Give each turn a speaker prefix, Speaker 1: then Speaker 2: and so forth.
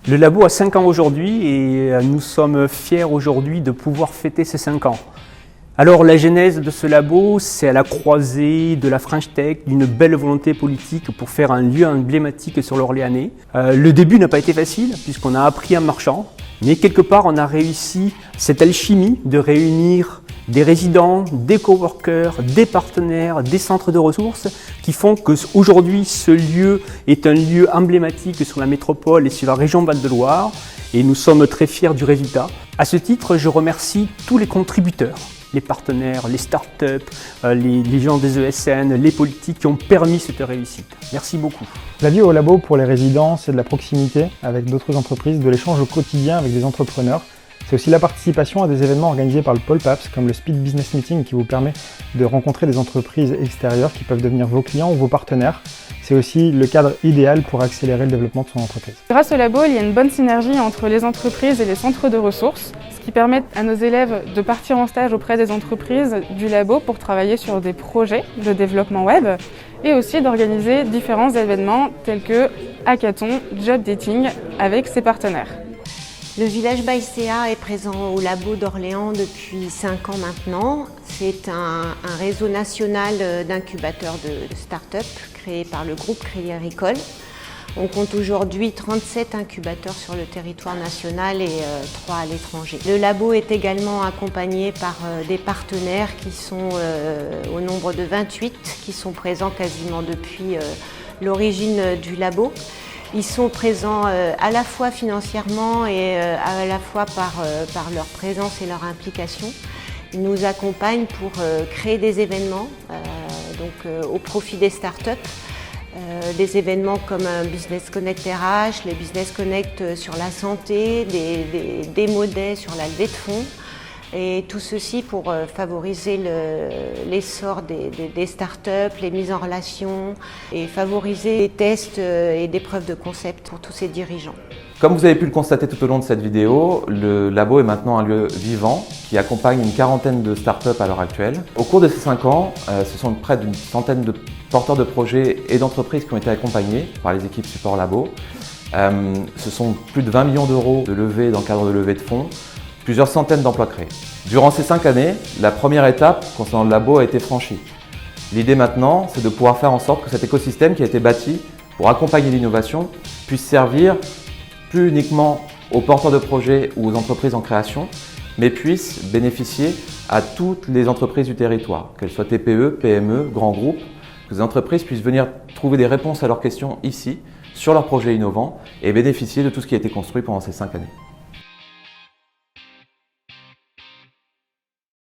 Speaker 1: Le labo a 5 ans aujourd'hui et nous sommes fiers aujourd'hui de pouvoir fêter ces 5 ans. Alors la genèse de ce labo, c'est à la croisée de la French Tech, d'une belle volonté politique pour faire un lieu emblématique sur l'Orléanais. Le début n'a pas été facile puisqu'on a appris en marchant, mais quelque part on a réussi cette alchimie de réunir des résidents, des coworkers, des partenaires, des centres de ressources qui font qu'aujourd'hui ce lieu est un lieu emblématique sur la métropole et sur la région Val-de-Loire et nous sommes très fiers du résultat. À ce titre, je remercie tous les contributeurs, les partenaires, les startups, les gens des ESN, les politiques qui ont permis cette réussite. Merci beaucoup.
Speaker 2: La vie au labo pour les résidents, c'est de la proximité avec d'autres entreprises, de l'échange au quotidien avec des entrepreneurs. C'est aussi la participation à des événements organisés par le Pôle PAPS, comme le Speed Business Meeting qui vous permet de rencontrer des entreprises extérieures qui peuvent devenir vos clients ou vos partenaires. C'est aussi le cadre idéal pour accélérer le développement de son entreprise.
Speaker 3: Grâce au labo, il y a une bonne synergie entre les entreprises et les centres de ressources, ce qui permet à nos élèves de partir en stage auprès des entreprises du labo pour travailler sur des projets de développement web et aussi d'organiser différents événements tels que hackathon, job dating avec ses partenaires.
Speaker 4: Le village Baïséa est présent au labo d'Orléans depuis 5 ans maintenant. C'est un réseau national d'incubateurs de start-up créé par le groupe Crédit Agricole. On compte aujourd'hui 37 incubateurs sur le territoire national et 3 à l'étranger. Le labo est également accompagné par des partenaires qui sont au nombre de 28, qui sont présents quasiment depuis l'origine du labo. Ils sont présents à la fois financièrement et à la fois par leur présence et leur implication. Ils nous accompagnent pour créer des événements au profit des startups. Des événements comme un Business Connect RH, les Business Connect sur la santé, des démo days sur la levée de fonds. Et tout ceci pour favoriser l'essor des startups, les mises en relation et favoriser des tests et des preuves de concept pour tous ces dirigeants.
Speaker 5: Comme vous avez pu le constater tout au long de cette vidéo, le labo est maintenant un lieu vivant qui accompagne une quarantaine de startups à l'heure actuelle. Au cours de ces 5 ans, ce sont près d'une centaine de porteurs de projets et d'entreprises qui ont été accompagnés par les équipes support labo. Ce sont plus de 20 millions d'euros de levée dans le cadre de levée de fonds, plusieurs centaines d'emplois créés. Durant ces 5 années, la première étape concernant le labo a été franchie. L'idée maintenant, c'est de pouvoir faire en sorte que cet écosystème qui a été bâti pour accompagner l'innovation puisse servir plus uniquement aux porteurs de projets ou aux entreprises en création, mais puisse bénéficier à toutes les entreprises du territoire, qu'elles soient TPE, PME, grands groupes, que les entreprises puissent venir trouver des réponses à leurs questions ici, sur leurs projets innovants et bénéficier de tout ce qui a été construit pendant ces 5 années.